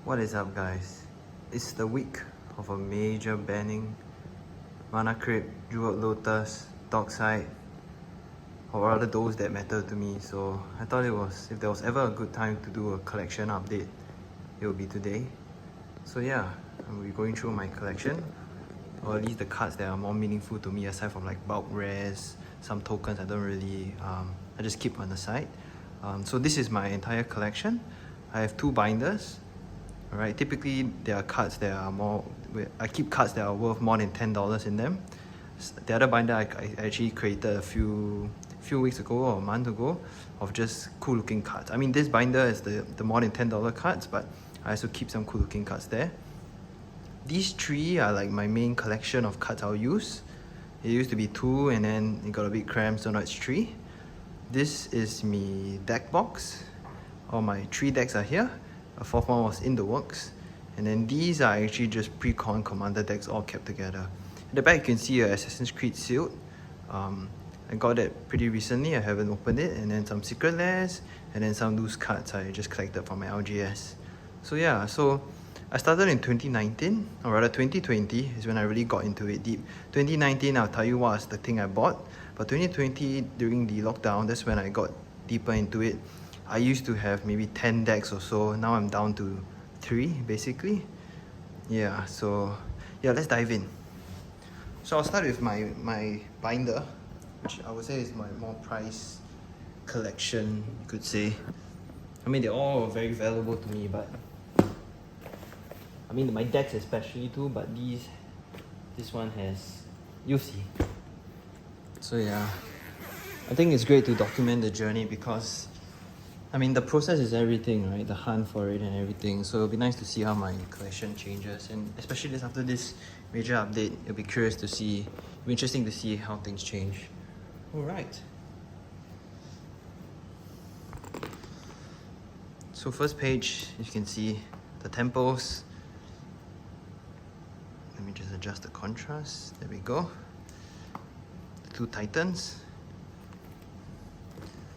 What is up, guys? It's the week of a major banning. Mana Crypt, Jewel Lotus, Dockside, or rather those that matter to me. So I thought if there was ever a good time to do a collection update, it would be today. So yeah, I'll be going through my collection, or at least the cards that are more meaningful to me aside from like bulk rares, some tokens I don't really, I just keep on the side. So this is my entire collection. I have two binders. Alright, typically there are cards that are more, I keep cards that are worth more than $10 in them. The other binder I actually created a few weeks ago or a month ago of just cool looking cards. I mean, this binder is the more than $10 cards, but I also keep some cool looking cards there. These three are like my main collection of cards I'll use. It used to be two and then it got a bit cramped, so now it's three. This is my deck box. All my three decks are here. A fourth one was in the works, and then these are actually just pre-con commander decks all kept together. At the back you can see a Assassin's Creed sealed. I got that pretty recently, I haven't opened it, and then some secret layers, and then some loose cards I just collected from my LGS. So yeah, so I started in 2019, or rather 2020 is when I really got into it deep. 2019 I'll tell you what's the thing I bought, but 2020 during the lockdown, that's when I got deeper into it. I used to have maybe 10 decks or so. Now I'm down to 3 basically. Yeah, so yeah, let's dive in. So I'll start with my binder, which I would say is my more prized collection, you could say. I mean, they're all very valuable to me, but I mean my decks especially too, but this one has, you'll see. So yeah, I think it's great to document the journey because I mean, the process is everything, right? The hunt for it and everything. So it'll be nice to see how my collection changes, and especially after this major update, it'll be curious to see, it'll be interesting to see how things change. All right. So first page, you can see the temples. Let me just adjust the contrast. There we go. The two titans.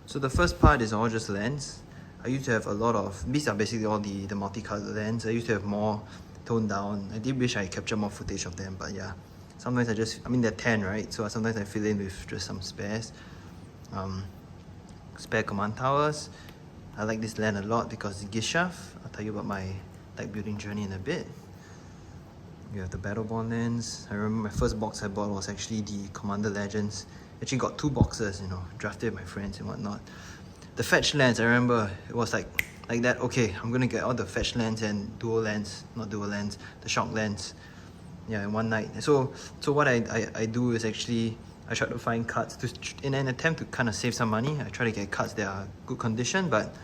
So the first part is all just lands. I used to have a lot of, these are basically all the multicolored lands. I used to have more toned down. I did wish I captured more footage of them, but yeah. Sometimes I mean they're 10, right? So sometimes I fill in with just some spares. Spare command towers. I like this land a lot because it's Gishav. I'll tell you about my deck building journey in a bit. You have the Battleborn lands. I remember my first box I bought was actually the Commander Legends. Actually got 2 boxes, you know, drafted with my friends and whatnot. The fetch lands, I remember it was like that. Okay, I'm gonna get all the fetch lands and dual lands, not dual lands, the shock lands. Yeah, in one night. So what I do is actually I try to find cards in an attempt to kind of save some money. I try to get cards that are good condition, but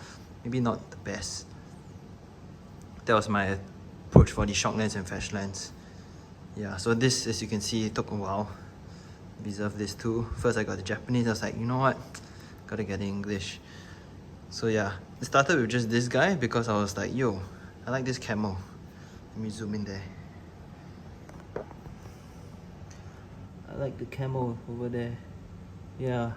maybe not the best. That was my approach for the shock lands and fetch lands. Yeah, so this, as you can see, it took a while. Reserve this too. First I got the Japanese, I was like, you know what, gotta get the English. So yeah, it started with just this guy because I was like, yo, I like this camo. Let me zoom in there. I like the camo over there. Yeah.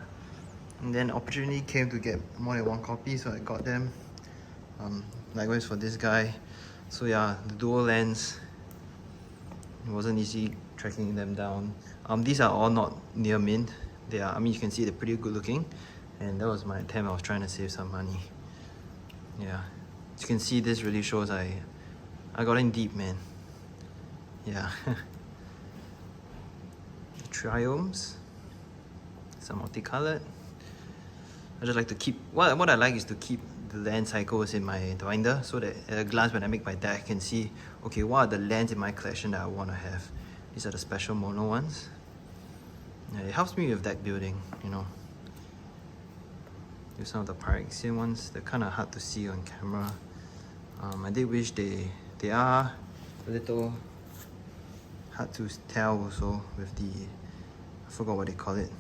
And then opportunity came to get more than one copy, so I got them. Likewise for this guy. So yeah, the dual lands, it wasn't easy tracking them down. These are all not near mint. They are, I mean, you can see they're pretty good looking, and that was my attempt. I was trying to save some money. Yeah, as you can see, this really shows I got in deep, man. Yeah. The triomes, some multicolored. I just like to keep, what I like is to keep the land cycles in my binder so that at a glance when I make my deck I can see, okay, what are the lands in my collection that I want to have. These are the special mono ones. Yeah, it helps me with deck building, you know. Here's some of the Pyrexian ones. They're kind of hard to see on camera. I did wish they are a little hard to tell also with the, I forgot what they call it,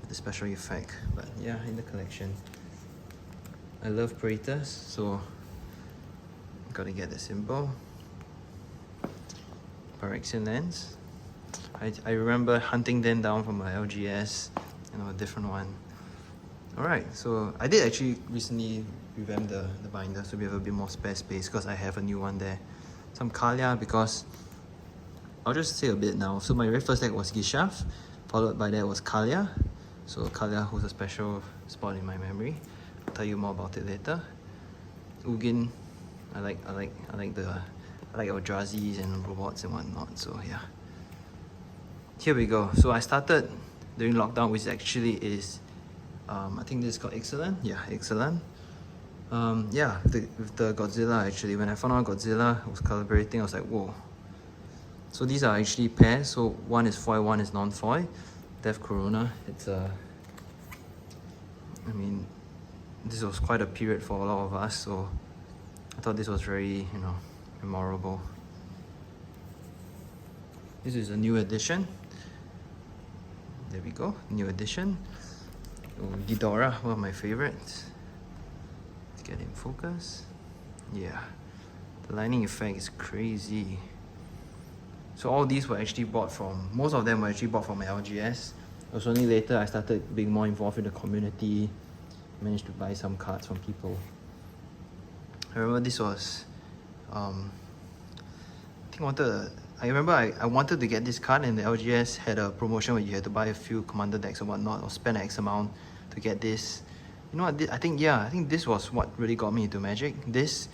the special effect. But yeah, in the collection. I love Praetors, so gotta get the symbol. Pyrexian lands. I remember hunting them down from my LGS, you know, a different one. Alright, so I did actually recently revamp the binder so we have a bit more spare space because I have a new one there. Some Kalia because I'll just say a bit now. So my very first deck was Gishaf, followed by that was Kalia. So Kalia holds a special spot in my memory. I'll tell you more about it later. Ugin, I like Eldrazi's and robots and whatnot. So yeah. Here we go. So I started during lockdown, which actually is I think this is called Excellent. Yeah, Excellent. Yeah, with the Godzilla actually. When I found out Godzilla was collaborating, I was like, whoa. So these are actually pairs. So one is foil, one is non-foil. Death Corona. It's I mean, this was quite a period for a lot of us. So I thought this was very, memorable. This is a new edition. There we go, new edition. Oh, Ghidorah, one of my favorites. Let's get in focus. Yeah, the lining effect is crazy. So all these were actually bought from, most of them were actually bought from LGS. It was only later I started being more involved in the community, managed to buy some cards from people. I remember this was, I remember I wanted to get this card and the LGS had a promotion where you had to buy a few commander decks or whatnot or spend X amount to get this. You know what, I think this was what really got me into Magic. This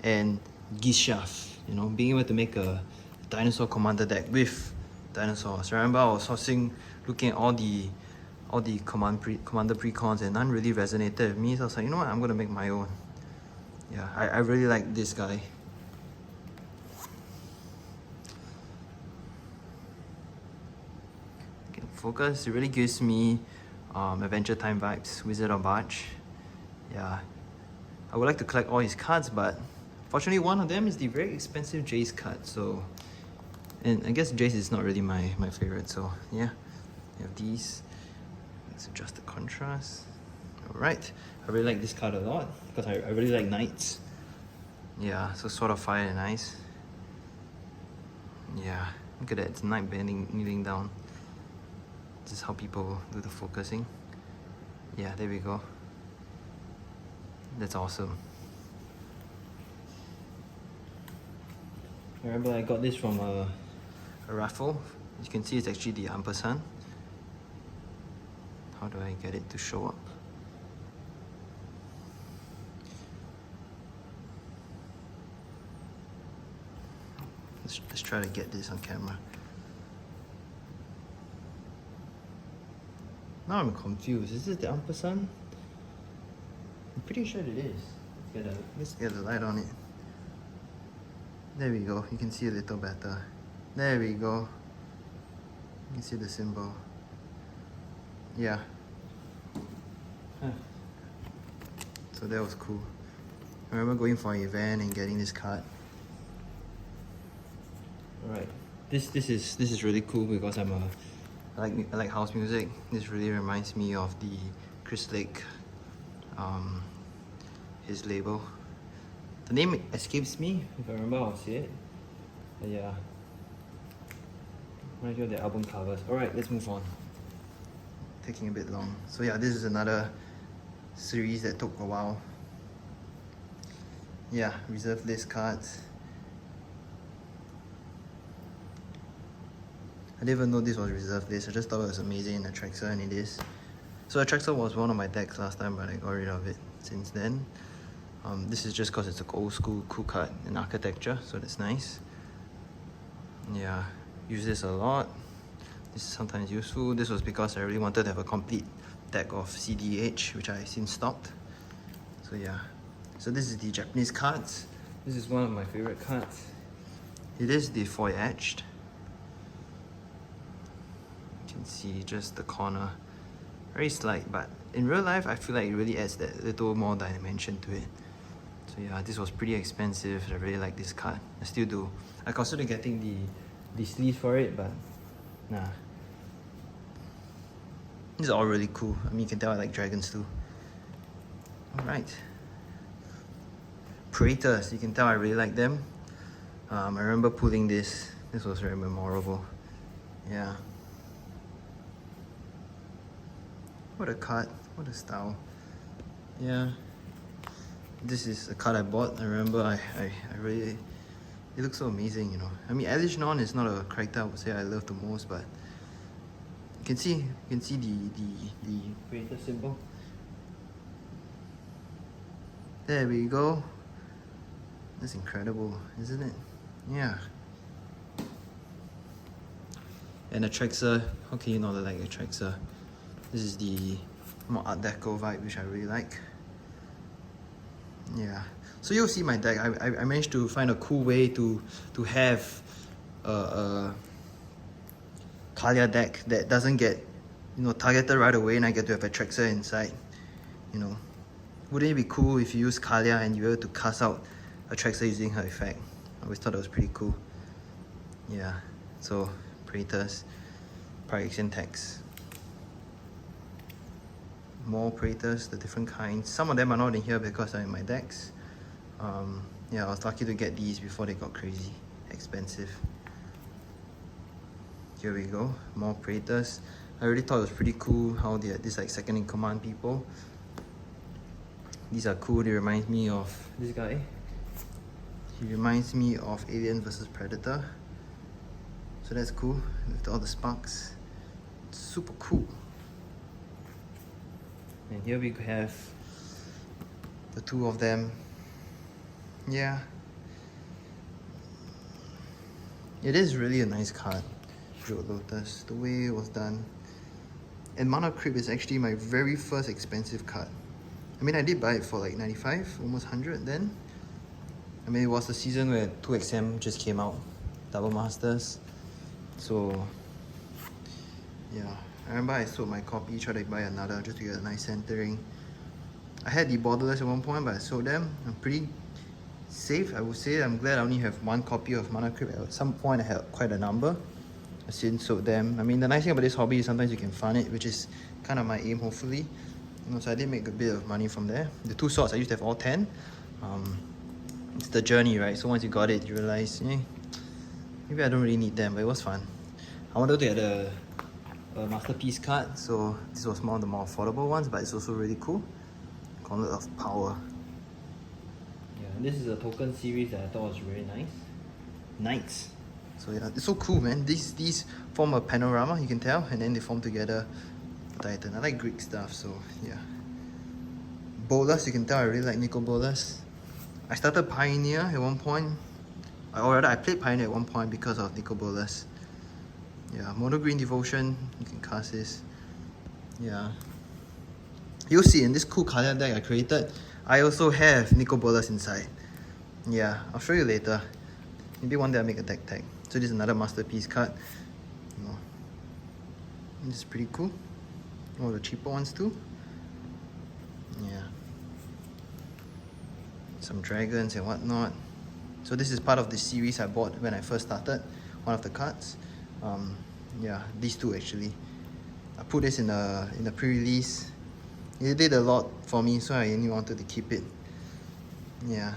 and Gishaf, being able to make a dinosaur commander deck with dinosaurs. I remember I was looking at all the commander precons and none really resonated with me. So I was like, you know what, I'm gonna make my own. Yeah, I really like this guy. Focus, it really gives me Adventure Time vibes, Wizard of Barge. Yeah, I would like to collect all his cards, but fortunately one of them is the very expensive Jace card, so, and I guess Jace is not really my favorite, so yeah, we have these. Let's adjust the contrast. Alright, I really like this card a lot because I really like Knights. Yeah, so Sword of Fire and Ice. Yeah, look at that, it's Knight bending, kneeling down. This is how people do the focusing. Yeah, there we go. That's awesome. I remember I got this from a raffle. You can see it's actually the ampersand. How do I get it to show up? Let's try to get this on camera. Now I'm confused. Is this the ampersand? I'm pretty sure it is. Let's get a light on it. There we go. You can see a little better. There we go. You can see the symbol. Yeah. Huh. So that was cool. I remember going for an event and getting this card. Alright. This is really cool because I like house music. This really reminds me of the Chris Lake, his label. The name escapes me. If I remember, I'll see it. But yeah, reminds me of the album covers. Alright, let's move on. Taking a bit long. So yeah, this is another series that took a while. Yeah, reserve list cards. I didn't even know this was reserved list. I just thought it was amazing in Atraxa, and it is. So Atraxa was one of my decks last time, but I got rid of it since then. This is just because it's an old school cool card in architecture, so that's nice. Yeah, use this a lot. This is sometimes useful. This was because I really wanted to have a complete deck of CDH, which I since stopped. So yeah. So this is the Japanese cards. This is one of my favorite cards. It is the foil etched. You can see just the corner. Very slight, but in real life I feel like it really adds that little more dimension to it. So yeah, this was pretty expensive. I really like this card. I still do. I considered getting the sleeves for it, but nah. These are all really cool. I mean, you can tell I like dragons too. Alright. Praetors, you can tell I really like them. I remember pulling this. This was very memorable. Yeah. What a card. What a style. Yeah, this is a card I bought. I remember I really, it looks so amazing, you know. I mean, Alishnon is not a character I would say I love the most, but you can see the creator symbol. There we go. That's incredible, isn't it? Yeah. And a Traxxer, how can you not like a Traxxer? This is the more Art Deco vibe, which I really like. Yeah. So you'll see my deck. I managed to find a cool way to have a Kalia deck that doesn't get, you know, targeted right away, and I get to have a Traxxer inside. You know, wouldn't it be cool if you use Kalia and you were able to cast out a Traxxer using her effect? I always thought that was pretty cool. Yeah. So Praetors, Pyrexian Text. More Praetors, the different kinds. Some of them are not in here because they're in my decks. Yeah, I was lucky to get these before they got crazy expensive. Here we go, more Praetors. I really thought it was pretty cool how they had this like second in command people. These are cool. They remind me of this guy. He reminds me of Alien vs Predator. So that's cool with all the sparks. It's super cool. And here we have the two of them. Yeah. It is really a nice card, Jeweled Lotus, the way it was done. And Mana Crypt is actually my very first expensive card. I mean, I did buy it for like 95, almost 100 then. I mean, it was the season where 2XM just came out, Double Masters. So, yeah. I remember I sold my copy, tried to buy another just to get a nice centering. I had the Borderless at one point, but I sold them. I'm pretty safe, I would say. I'm glad I only have one copy of Mana Crypt. At some point I had quite a number. I since sold them. I mean, the nice thing about this hobby is sometimes you can fund it, which is kind of my aim, hopefully. You know, so I did make a bit of money from there. The two swords, I used to have all 10. It's the journey, right? So once you got it, you realize, maybe I don't really need them, but it was fun. I wanted to get a Masterpiece card, so this was one of the more affordable ones, but it's also really cool. Gauntlet of Power. Yeah, and this is a token series that I thought was very nice. Knights. So yeah, it's so cool, man. These form a panorama, you can tell, and then they form together a Titan. I like Greek stuff, so yeah. Bolas, you can tell I really like Nicol Bolas. I started Pioneer at one point, or rather I played Pioneer at one point because of Nicol Bolas. Yeah, Mono Green Devotion, you can cast this. Yeah. You'll see in this cool color deck I created, I also have Nicol Bolas inside. Yeah, I'll show you later. Maybe one day I'll make a deck tag. So this is another Masterpiece card. You know, this is pretty cool. One of the cheaper ones too. Yeah. Some dragons and whatnot. So this is part of the series I bought when I first started. One of the cards. Yeah, these two actually. I put this in a pre-release. It did a lot for me, so I only wanted to keep it. Yeah.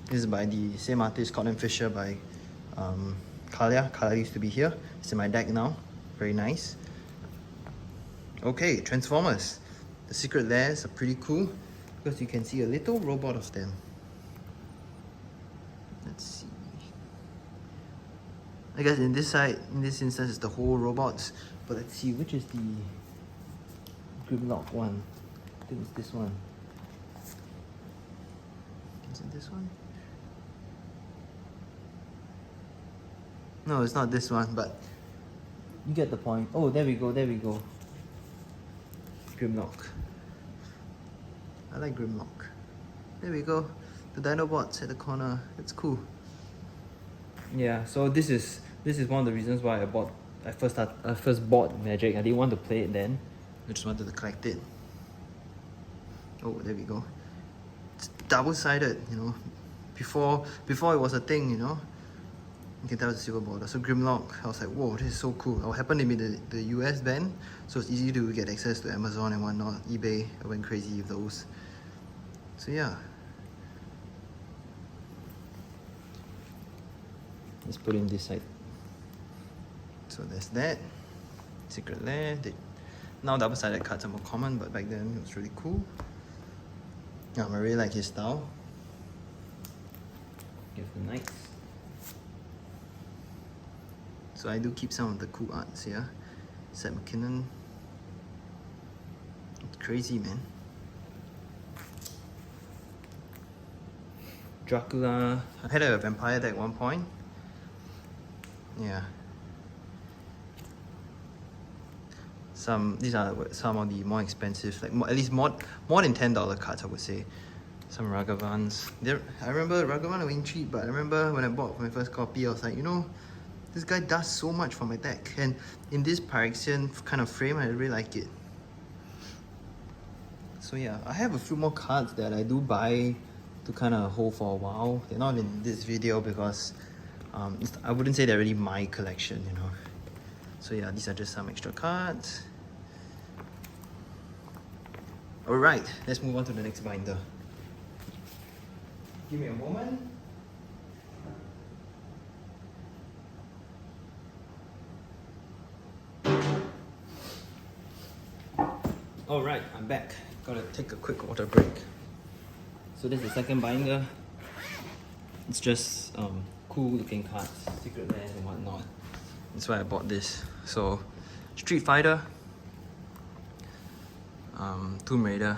This is by the same artist, Colin Fisher, by Kalia. Kalia used to be here. It's in my deck now. Very nice. Okay, Transformers. The secret lairs are pretty cool because you can see a little robot of them. Let's see. I guess in this instance, it's the whole robots. But let's see, which is the Grimlock one? I think it's this one. Is it this one? No, it's not this one, but you get the point. Oh, there we go, there we go. Grimlock. I like Grimlock. There we go. The Dinobots at the corner. It's cool. Yeah, so this is one of the reasons why I first bought Magic. I didn't want to play it then. I just wanted to collect it. Oh, there we go. It's double-sided, you know. Before it was a thing, you know. You can tell it's a silver border. So Grimlock, I was like, whoa, this is so cool. I happened to be the US ban, so it's easy to get access to Amazon and whatnot. eBay, I went crazy with those. So yeah. Let's put in this side. So there's that. Secret Lair, the Now double-sided cards are more common, but back then it was really cool. I really like his style. Give the knights. So I do keep some of the cool arts here. Seth MacKinnon. It's crazy, man. Dracula. I had a vampire deck at one point. Yeah. These are some of the more expensive, like at least more than $10 cards, I would say. Some Ragavans. I remember Ragavan being cheap, but I remember when I bought my first copy, I was like, you know, this guy does so much for my deck. And in this Pyrexian kind of frame, I really like it. So yeah, I have a few more cards that I do buy to kind of hold for a while. They're not in this video because I wouldn't say they're really my collection, you know. So yeah, these are just some extra cards. Alright, let's move on to the next binder. Give me a moment. Alright, I'm back. Gotta take a quick water break. So this is the second binder. It's just cool looking cards, secret lands and whatnot. That's why I bought this. So Street Fighter, Tomb Raider.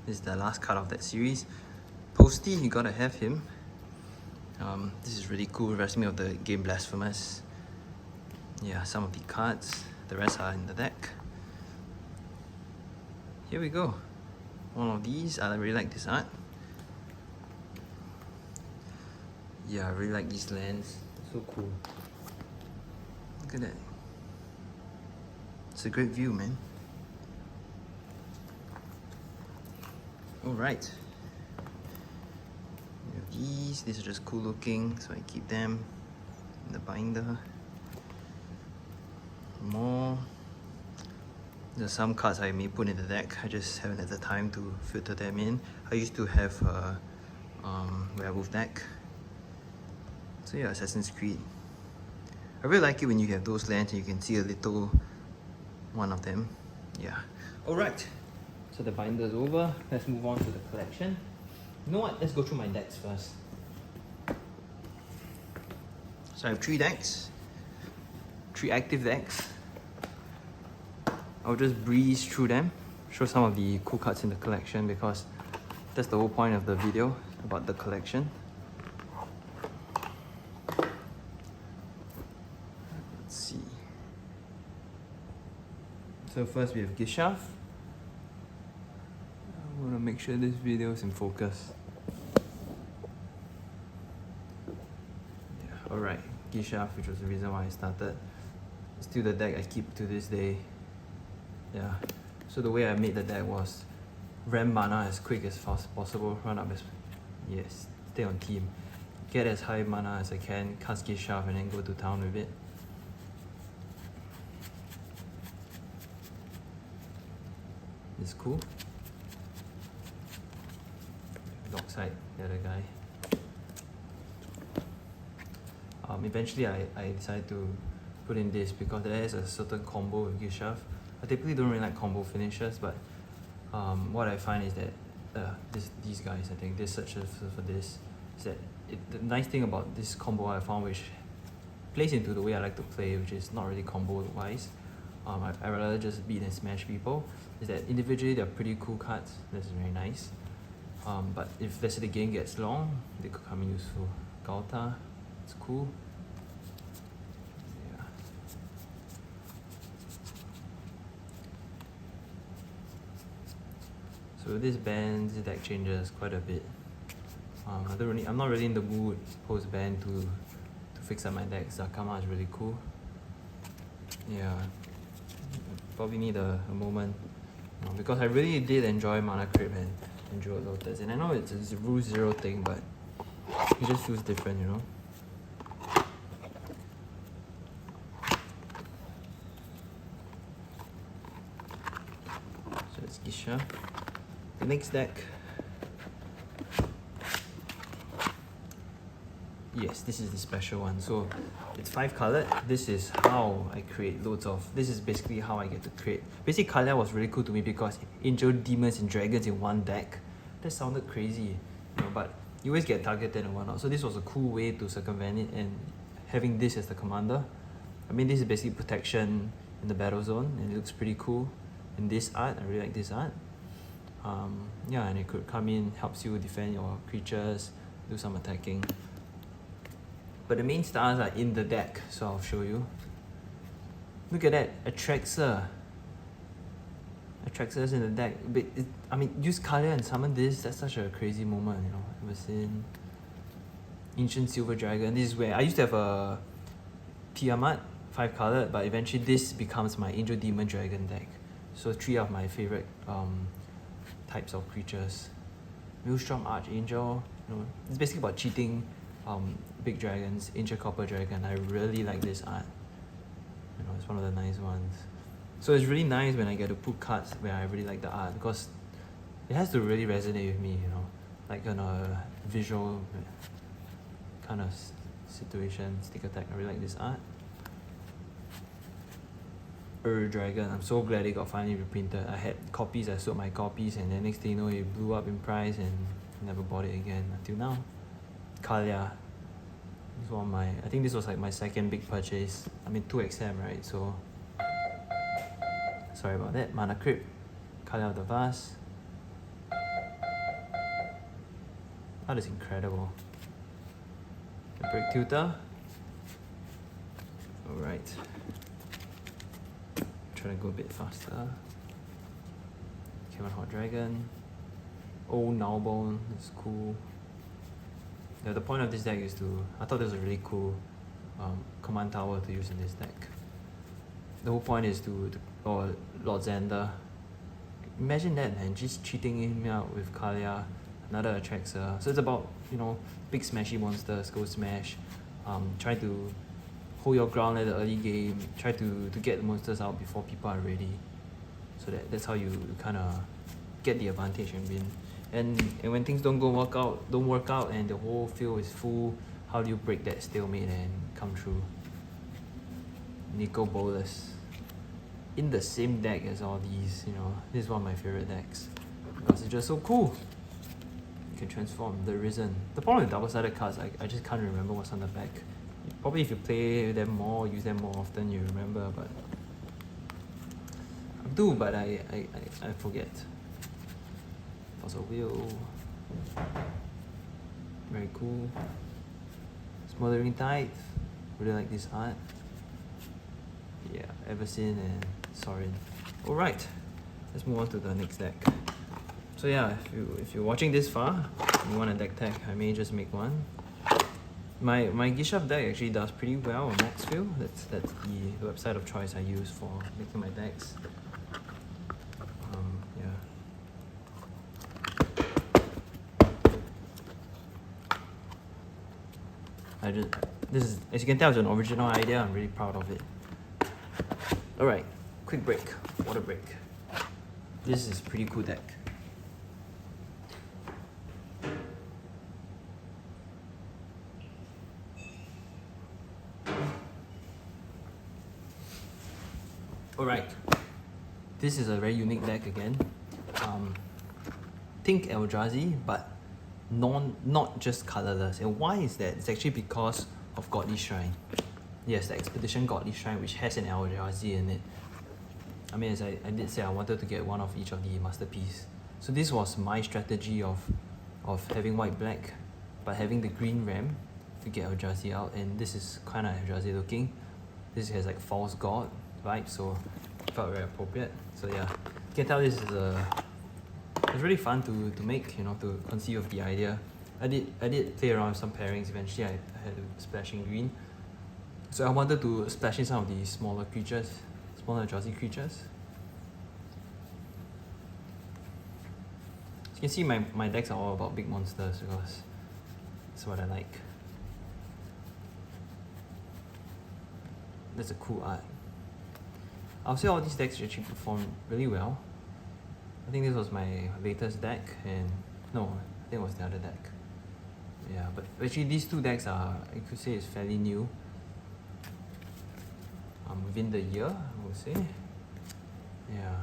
This is the last card of that series. Posty, you gotta have him. This is really cool, reminds me of the game Blasphemous. Yeah, some of the cards. The rest are in the deck. Here we go. One of these, I really like this art. Yeah, I really like these lands. So cool. Look at that. It's a great view, man. Alright. These are just cool looking, so I keep them in the binder. More. There's some cards I may put in the deck, I just haven't had the time to filter them in. I used to have a werewolf deck. So yeah, Assassin's Creed. I really like it when you have those lands and you can see a little one of them. Yeah. Alright, so the binder's over. Let's move on to the collection. You know what? Let's go through my decks first. So I have 3 decks. 3 active decks. I'll just breeze through them. Show some of the cool cards in the collection because that's the whole point of the video about the collection. Let's see. So first we have Gishav. I want to make sure this video is in focus. Yeah, alright, Gishav, which was the reason why I started. It's still the deck I keep to this day. Yeah, so the way I made the deck was ram mana as quick as possible, run up as, yes, stay on team. Get as high mana as I can, cast Gishav and then go to town with it. It's cool. Dockside, the other guy. Eventually I decided to put in this because there is a certain combo with Gishav. I typically don't really like combo finishers, but what I find is that these guys, I think this searches for this, is that the nice thing about this combo I found, which plays into the way I like to play, which is not really combo wise. I rather just beat and smash people. Is that individually they're pretty cool cards. That's very nice. But if let's say the game gets long, they could come in useful. Galta, it's cool. Yeah. So this ban, this deck changes quite a bit. I'm not really in the mood post ban to fix up my deck. Zakama is really cool. Yeah, probably need a moment because I really did enjoy Mana Crypt and Jewel Lotus, and I know it's a rule 0 thing, but it just feels different, you know. So it's Gisha. The next deck, Yes, this is the special one. So it's 5 colored. This is how I create loads of. This is basically how I get to create. Basically, Kalia was really cool to me because angel, demons, and dragons in one deck. That sounded crazy, but you always get targeted and whatnot. So this was a cool way to circumvent it, and having this as the commander. I mean, this is basically protection in the battle zone, and it looks pretty cool. In this art, I really like this art. Yeah, and it could come in, helps you defend your creatures, do some attacking. But the main stars are in the deck, so I'll show you. Look at that, Atraxa. Atraxa's in the deck. But I mean, use Kalia and summon this, that's such a crazy moment, Ever seen Ancient Silver Dragon. This is where I used to have a Tiamat, 5 colored, but eventually this becomes my Angel Demon Dragon deck. So 3 of my favorite types of creatures. Maelstrom Archangel, it's basically about cheating big dragons. Ancient Copper Dragon, I really like this art. It's one of the nice ones. So it's really nice when I get to put cards where I really like the art, because it has to really resonate with me, like on a visual kind of situation. Stick attack, I really like this art. Dragon, I'm so glad it got finally reprinted. I had copies, I sold my copies, and then next thing you know, it blew up in price and never bought it again until now. Kalia. This one I think this was like my second big purchase. I mean 2XM, right? So sorry about that. Mana Crypt, Kalia of the Vast. That is incredible. The Brick Tutor. Alright. Try to go a bit faster. Cameron Hot Dragon. Old Nulbone, that's cool. Yeah, the point of this deck is I thought this was a really cool command tower to use in this deck. The whole point is Lord Xander. Imagine that, man, just cheating him out with Kalia, another Atraxa. So it's about, big smashy monsters, go smash, try to hold your ground at the early game, try to get the monsters out before people are ready. So that's how you kind of get the advantage and win. And when things don't work out and the whole field is full, how do you break that stalemate and come through? Nico Bolas. In the same deck as all these, this is one of my favorite decks because it's just so cool. You can transform the Risen. The problem with double-sided cards, I just can't remember what's on the back. Probably if you play them more, use them more often, you remember, but I do, but I forget. Also Will. Very cool. Smothering Tithe. Really like this art. Yeah, Eversin and Sorin. Alright, let's move on to the next deck. So yeah, if you're watching this far, and you want a deck tech, I may just make one. My Gishav deck actually does pretty well on Maxfield. That's the website of choice I use for making my decks. This is, as you can tell, it's an original idea. I'm really proud of it. Alright, quick break, water break. This is a pretty cool deck. Alright, this is a very unique deck again. Think Eldrazi, but not just colorless. And why is that? It's actually because of Godly Shrine. Yes, the Expedition Godly Shrine, which has an Eldrazi in it. I mean, as I did say, I wanted to get one of each of the masterpiece. So this was my strategy of having white-black, but having the green ram to get Eldrazi out. And this is kind of Eldrazi looking. This has like False God vibe, so it felt very appropriate. So yeah, you can tell this is it's really fun to make, to conceive of the idea. I did play around with some pairings. Eventually I had to splash in green. So I wanted to splash in some of the smaller creatures, smaller Eldrazi creatures. So you can see my decks are all about big monsters because that's what I like. That's a cool art. I'll say all these decks actually perform really well. I think this was my latest deck, and no, I think it was the other deck. Yeah, but actually these two decks are, I could say, is fairly new. Within the year, I would say. Yeah.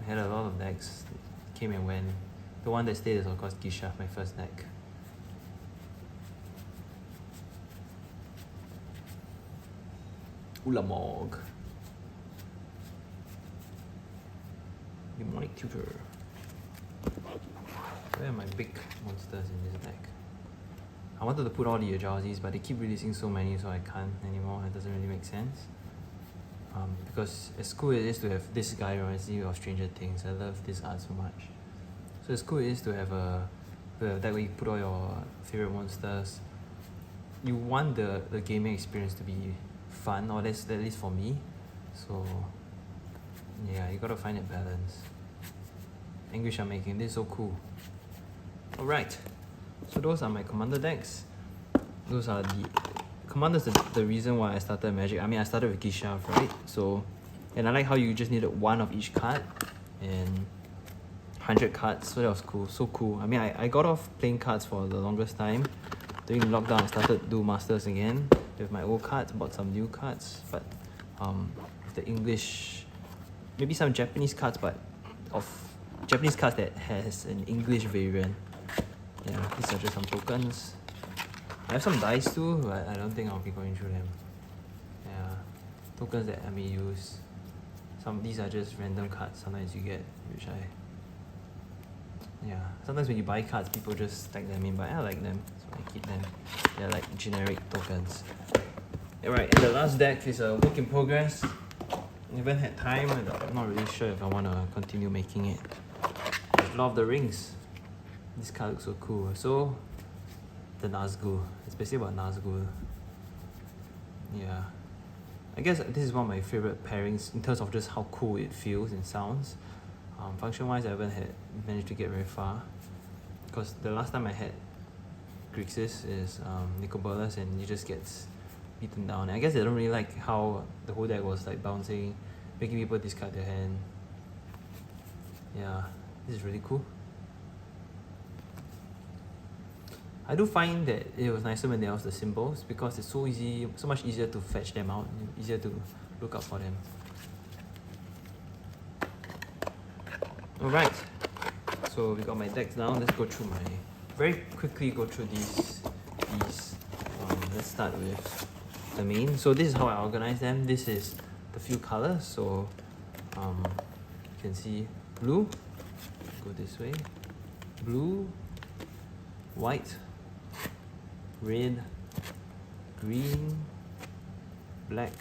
I had a lot of decks that came and went. The one that stayed is of course Gisha, my first deck. Ulamog. Demonic Tutor. Where are my big monsters in this deck? I wanted to put all the Ajazis, but they keep releasing so many, so I can't anymore. It doesn't really make sense. Because as cool it is to have this guy reminds me of Stranger Things. I love this art so much. So as cool it is to have a deck where you put all your favorite monsters. You want the gaming experience to be fun, or that's at least for me. So yeah, you gotta find a balance. English I'm making this so cool. Alright, so those are my commander decks. Those are the commanders. The reason why I started Magic. I mean, I started with Gisha, right? So, and I like how you just needed one of each card and 100 cards. So that was cool, so cool. I mean, I got off playing cards for the longest time. During lockdown, I started to do masters again with my old cards. Bought some new cards, but with the English, maybe some Japanese cards, but of Japanese cards that has an English variant. Yeah, these are just some tokens. I have some dice too, but I don't think I'll be going through them. Yeah, tokens that I may use. These are just random cards sometimes you get, which yeah, sometimes when you buy cards, people just stack them in, but I like them, so I keep them. They're like generic tokens. Alright, and the last deck is a work in progress. I haven't had time, and I'm not really sure if I want to continue making it. Lord of the Rings. This card looks so cool. So, the Nazgul. It's basically about Nazgul. Yeah. I guess this is one of my favorite pairings in terms of just how cool it feels and sounds. Function-wise, I haven't managed to get very far. Because the last time I had Grixis is Nicobolus, and he just gets beaten down. And I guess they don't really like how the whole deck was like bouncing, making people discard their hand. Yeah, this is really cool. I do find that it was nicer when there was the symbols, because it's so easy, so much easier to fetch them out, easier to look up for them. Alright, so we got my decks down. Let's go through very quickly go through these. Let's start with the main. So this is how I organize them. This is the few colors. So you can see blue, go this way, blue, white, red, green, black,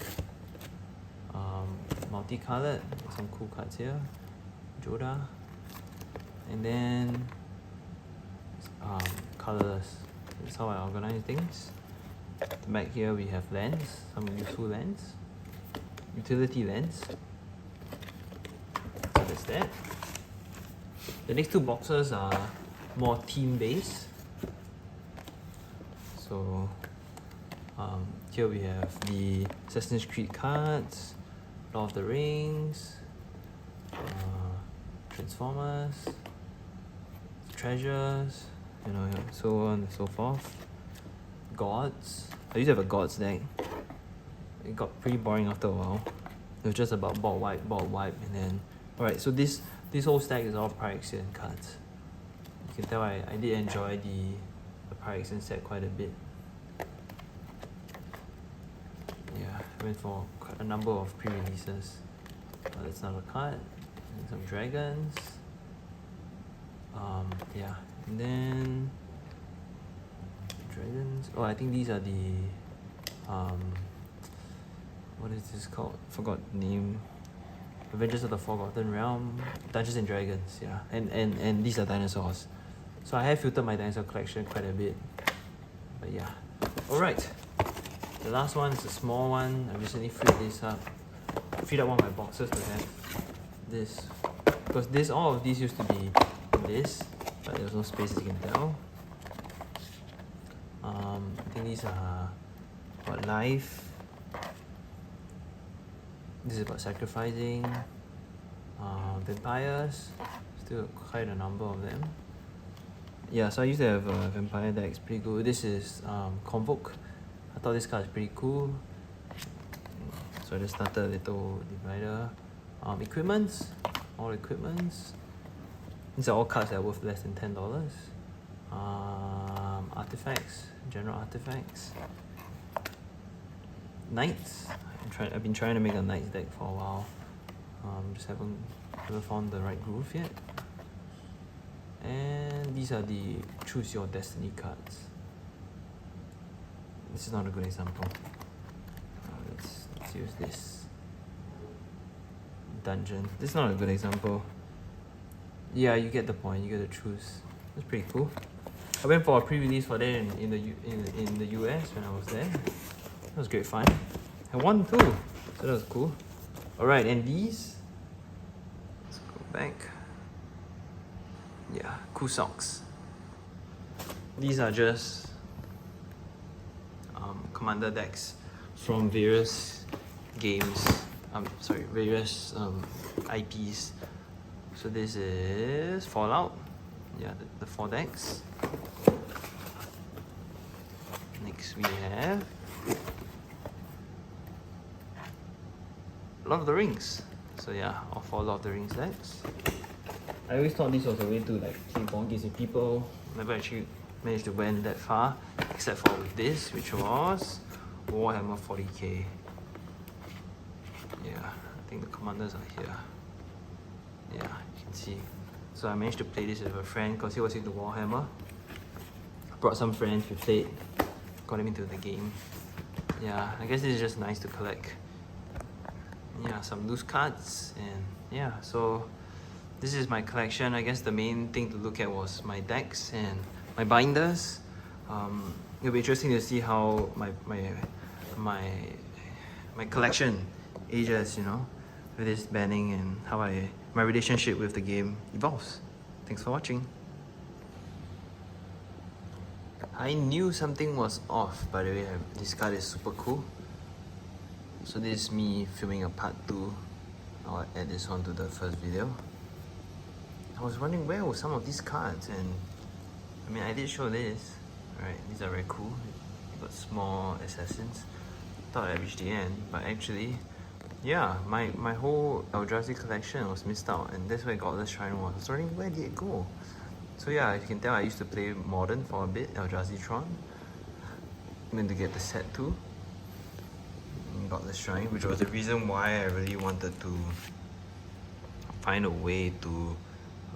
multicolored, some cool cards here, Joda, and then colorless. That's how I organize things. Back here we have lands, some useful lands, utility lands. So that's that. The next two boxes are more team based. So here we have the Assassin's Creed cards, Lord of the Rings, Transformers, treasures, so on and so forth. Gods. I used to have a Gods deck. It got pretty boring after a while. It was just about board wipe, and then... Alright, so this whole stack is all Pyrexian cards. You can tell I did enjoy the Pyrexian set quite a bit. Yeah, I went for quite a number of pre-releases. That's another card. And some dragons. Yeah, and then dragons. Oh, I think these are the what is this called? Forgot the name. Avengers of the Forgotten Realm, Dungeons and Dragons. Yeah, and these are dinosaurs. So I have filtered my dinosaur collection quite a bit. But yeah, all right. The last one is a small one. I recently freed this up. Freed up one of my boxes to have this, because all of these used to be in this, but there's no space, as you can tell. I think these are about life. This is about sacrificing. Vampires, still quite a number of them. Yeah, so I used to have Vampire decks, pretty good. This is Convoke. I thought this card is pretty cool. So I just started a little divider. Equipments, all equipments. These are all cards that are worth less than $10. Artifacts, general artifacts. Knights. I've been trying to make a Knights deck for a while. Just haven't found the right groove yet. And these are the Choose Your Destiny cards. This is not a good example. Let's use this. Dungeon. This is not a good example. Yeah, you get the point. You get to choose. That's pretty cool. I went for a pre-release for that in the US when I was there. That was great fun. I won too, so that was cool. Alright, and these, let's go back. Yeah, cool socks. These are just commander decks from various games. Various IPs. So this is Fallout. Yeah, the 4 decks. Next we have Lord of the Rings. So yeah, all 4 Lord of the Rings decks. I always thought this was a way to like play board games with people. Never actually managed to went that far, except for with this, which was Warhammer 40k. Yeah, I think the commanders are here. Yeah, you can see. So I managed to play this with a friend because he was into Warhammer. Brought some friends, we played, got him into the game. Yeah, I guess this is just nice to collect. Yeah, some loose cards, and yeah, so this is my collection. I guess the main thing to look at was my decks and my binders. It'll be interesting to see how my collection ages, you know, with this banning, and how my relationship with the game evolves. Thanks for watching. I knew something was off, by the way. This card is super cool. So this is me filming a part 2. I'll add this onto the first video. I was wondering where were some of these cards, and I mean I did show this. Alright, these are very cool. You got small assassins. Thought I reached the end, but actually, yeah, my whole Eldrazi collection was missed out, and that's where Godless Shrine was. I was wondering where did it go? So yeah, as you can tell, I used to play Modern for a bit, Eldrazi Tron. I'm going to get the set too. Godless Shrine, which was the reason why I really wanted to find a way to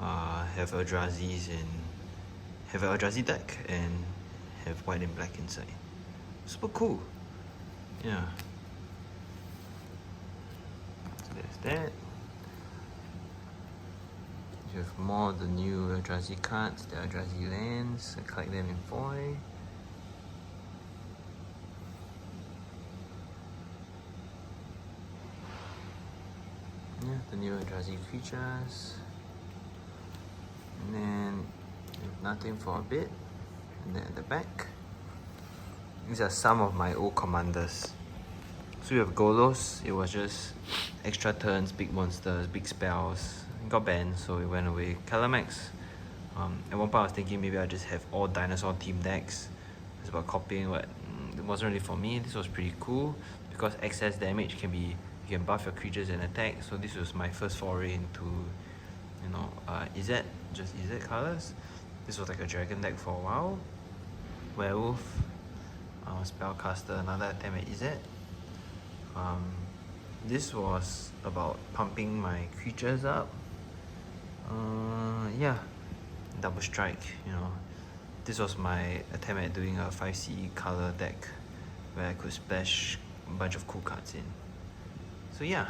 have Eldrazi's and have an Eldrazi deck and have white and black inside. Super cool. Yeah. So there's that. You have more of the new Eldrazi cards, the Eldrazi lands. I collect them in foil. Yeah, the new Eldrazi creatures. And then nothing for a bit. And then at the back, these are some of my old commanders. So we have Golos. It was just extra turns, big monsters, big spells. It got banned, so it went away. Calamax. At one point I was thinking maybe I just have all dinosaur team decks. It's about copying, but it wasn't really for me. This was pretty cool because excess damage can be, you can buff your creatures and attack. So this was my first foray into, you know, just EZ colors. This was like a dragon deck for a while. Werewolf, spellcaster, another attempt at EZ. This was about pumping my creatures up. Yeah, double strike, you know. This was my attempt at doing a 5C color deck where I could splash a bunch of cool cards in. So yeah,